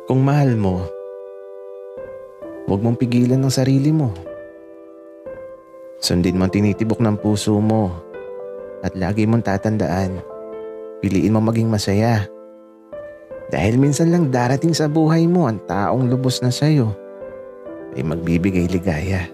Kung mahal mo, huwag mong pigilan ng sarili mo. Sundin mo ang tinitibok ng puso mo at lagi mong tatandaan, piliin mo maging masaya. Dahil minsan lang darating sa buhay mo ang taong lubos na sa'yo ay magbibigay ligaya.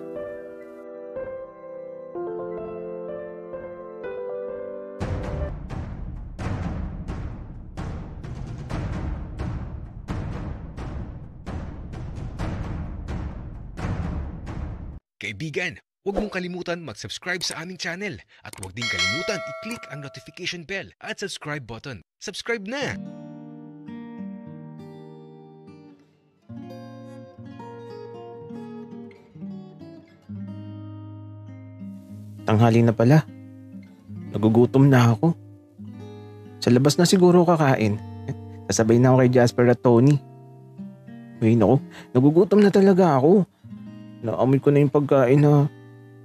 Kaibigan, huwag mong kalimutan mag-subscribe sa aming channel at huwag din kalimutan i-click ang notification bell at subscribe button. Subscribe na! Tanghali na pala. Nagugutom na ako. Sa labas na siguro kakain. Kasabay na ako kay Jasper at Tony. Uy, naku, nagugutom na talaga ako. Naamoy ko na yung pagkain na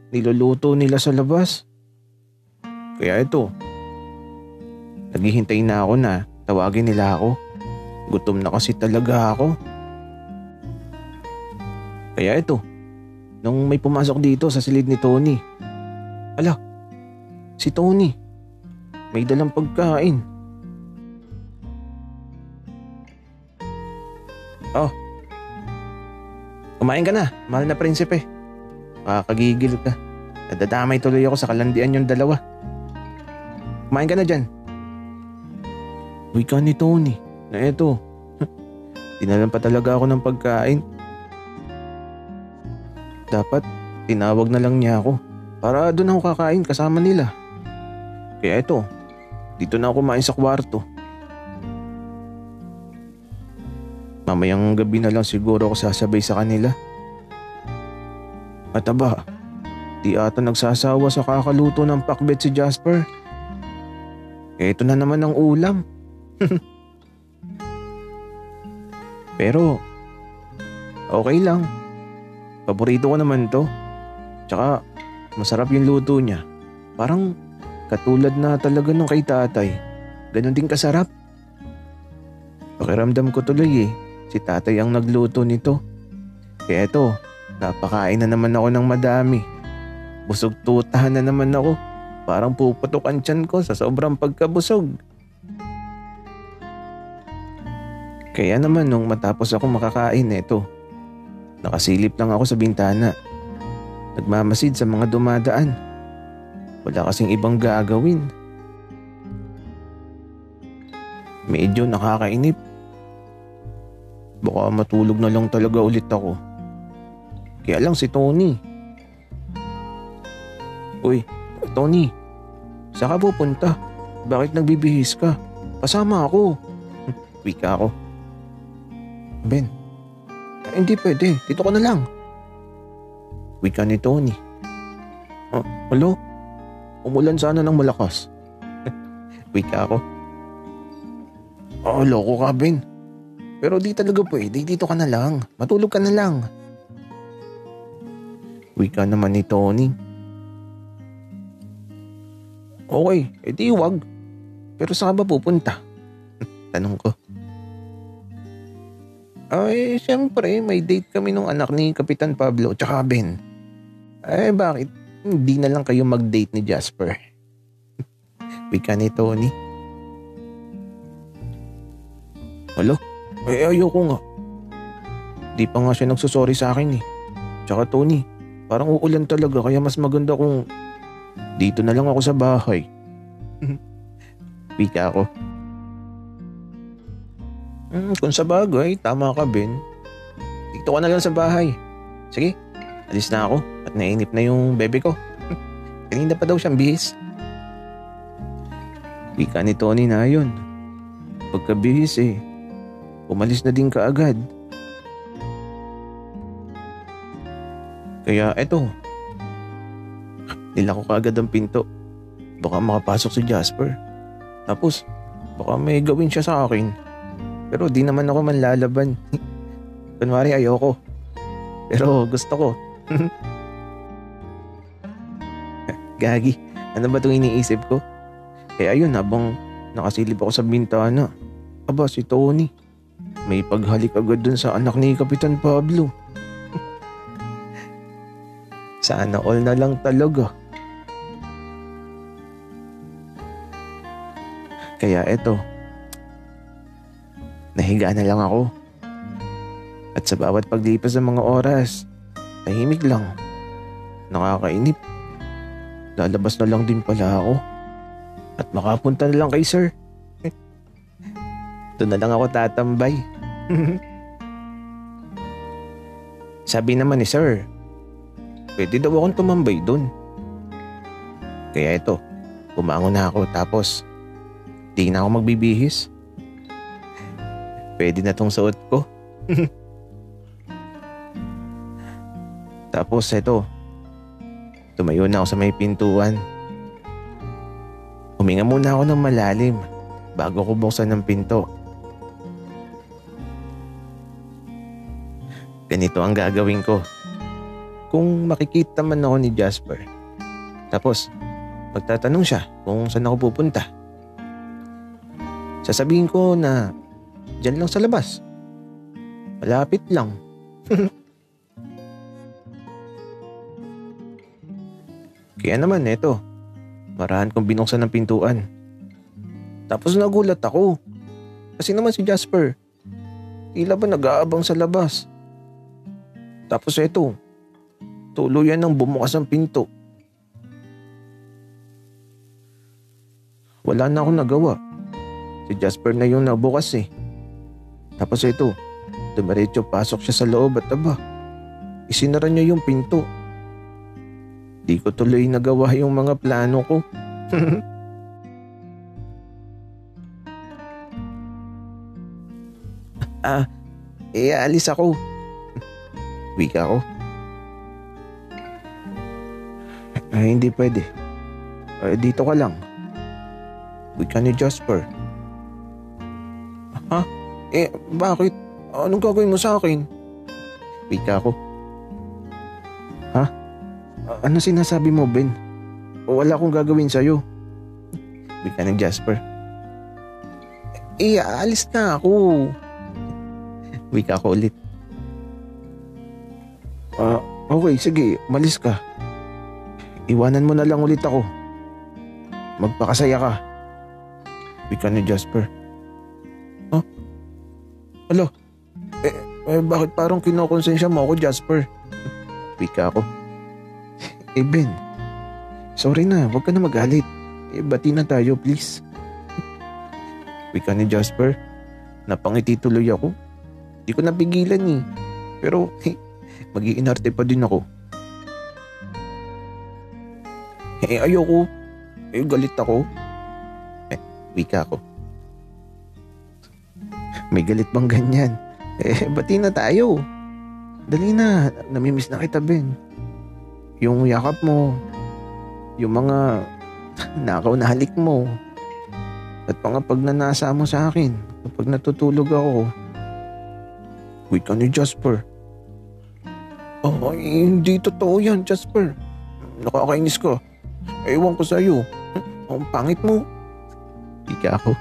niluluto nila sa labas. Kaya ito, naghihintay na ako na tawagin nila ako. Gutom na kasi talaga ako. Kaya ito, nung may pumasok dito sa silid ni Tony, ala, si Tony, may dalang pagkain. Oh, kumain ka na, mahal na prinsipe. Makakagigil ka. Nadadamay tuloy ako sa kalandian yung dalawa. Kumain ka na dyan. Uy ka ni Tony, na eto. Dinalan pa talaga ako ng pagkain. Dapat, tinawag na lang niya ako para doon ako kakain kasama nila. Kaya eto, dito na ako kumain sa kwarto. Mamayang gabi na lang siguro ako sasabay sa kanila. At aba, di ata nagsasawa sa kakaluto ng pakbet si Jasper. Ito na naman ang ulam. Pero, okay lang. Paborito ko naman to. Tsaka, masarap yung luto niya. Parang katulad na talaga nung kay tatay. Ganon din kasarap. Pakiramdam ko tuloy si tatay ang nagluto nito. Kaya eto, napakain na naman ako ng madami. Busog tutahan na naman ako. Parang puputok ang tiyan ko sa sobrang pagkabusog. Kaya naman nung matapos ako makakain eto, nakasilip lang ako sa bintana. Nagmamasid sa mga dumadaan. Wala kasing ibang gagawin. Medyo nakakainip. Baka matulog na lang talaga ulit ako. Kaya lang si Tony. Uy, Tony, saan ka pupunta? Bakit nagbibihis ka? Kasama ako. Wika ako. Ben, hindi pwede. Dito ka na lang. Wika ni Tony. Hello? Umulan sana ng malakas. Wika ako. Loko ka, Ben. Pero di talaga pwede. Dito ka na lang. Matulog ka na lang. Wika naman ni Tony. Okay, edi wag. Pero saan ba pupunta? Tanong ko. Ay, siyempre, may date kami nung anak ni Kapitan Pablo tsaka Ben. Bakit? Hindi na lang kayo mag-date ni Jasper. Wika ni Tony. Hello? Ayoko nga. Di pa nga siya nagsusorry sa akin Tsaka Tony, parang uulan talaga kaya mas maganda kung dito na lang ako sa bahay. Wika ako. Kung sa bagay, tama ka, Ben. Dito ka na lang sa bahay. Sige, alis na ako at nainip na yung bebe ko. Kanina pa daw siyang bihis. Wika ni Tony na yun. Pagkabihis umalis na din kaagad. Kaya eto, nilako kaagad ang pinto. Baka makapasok si Jasper. Tapos, baka may gawin siya sa akin. Pero di naman ako manlalaban. Kunwari ayoko. Pero gusto ko. Gagi, ano ba itong iniisip ko? Kaya ayun, habang nakasilip ako sa bintana, aba si Tony. may paghalik agad dun sa anak ni Kapitan Pablo. Sana all na lang talaga. Kaya eto, nahiga na lang ako. At sa bawat paglipas ng mga oras, tahimik lang. Nakakainip. Lalabas na lang din pala ako. At makapunta na lang kay sir. Doon na lang ako tatambay. Sabi naman ni sir, pwede daw akong tumambay doon. Kaya ito, bumangon na ako tapos di na ako magbibihis. Pwede na tong suot ko. Tapos ito, tumayo na ako sa may pintuan. Huminga muna ako ng malalim bago ko buksan ng pinto. Ganito ang gagawin ko. Kung makikita man ako ni Jasper, tapos magtatanong siya kung saan ako pupunta, sasabihin ko na dyan lang sa labas. Malapit lang. Kaya naman eto, marahan kong binuksan ng pintuan. Tapos nagulat ako. Kasi naman si Jasper, tila ba nag-aabang sa labas. Tapos eto, tuluyan nang bumukas ang pinto. Wala na akong nagawa. Si Jasper na yung nabukas eh. Tapos eto, dumiretso pasok siya sa loob at isinara niya yung pinto. Di ko tuloy nagawa yung mga plano ko. Alis ako. Wika ko. Hindi pwede. Dito ka lang. Wika ni Jasper. Ha? Bakit? Anong gagawin mo sa akin? Wika ko. Ha? Ano sinasabi mo, Ben? Wala akong gagawin sa'yo. Wika ni Jasper. Aalis na ako. Wika ko ulit. Okay, sige, malis ka. Iwanan mo na lang ulit ako. Magpakasaya ka. Wika ni Jasper. Huh? Alo, bakit parang kinokonsensya mo ako, Jasper? Wika ko. Ben, sorry na, huwag ka na magalit. Bati na tayo, please. Wika ni Jasper. Napangiti tuloy ako. Di ko napigilan eh. Pero mag-iinarte pa din ako. Ayoko. Galit ako. Wika ko. May galit bang ganyan? Bati na tayo. Dali na, namimiss na kita, Ben. Yung yakap mo, yung mga nakaw na halik mo, at mga pagnanasa mo sa akin kapag natutulog ako. Wika ni Jasper. Hindi totoo yan, Jasper. Nakakainis ka. Ewan ko sa'yo. Ang pangit mo. Wika ako.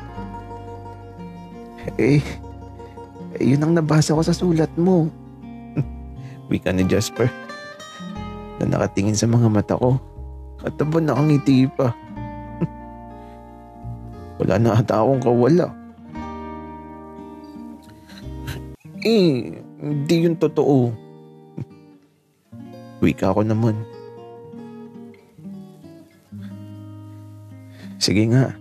Yun ang nabasa ko sa sulat mo. Wika ni Jasper na nakatingin sa mga mata ko at nakangiti pa. Wala na ata akong kawala. Hindi yun totoo. Wika ko naman. Sige nga,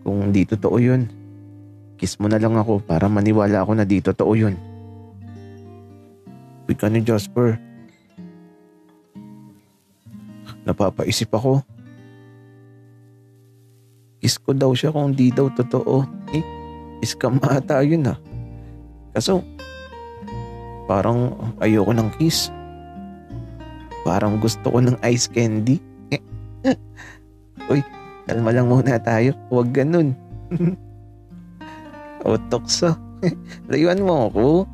kung di totoo yun, kiss mo na lang ako para maniwala ako na di totoo yun. Wika ni Jasper. Napapaisip ako. Kiss ko daw siya kung di daw totoo. Scam ata yun ah. Kaso, parang ayoko ng kiss. Parang gusto ko ng ice candy. Uy, kalma lang muna tayo. Huwag ganun. O, tokso. Layuan mo ako.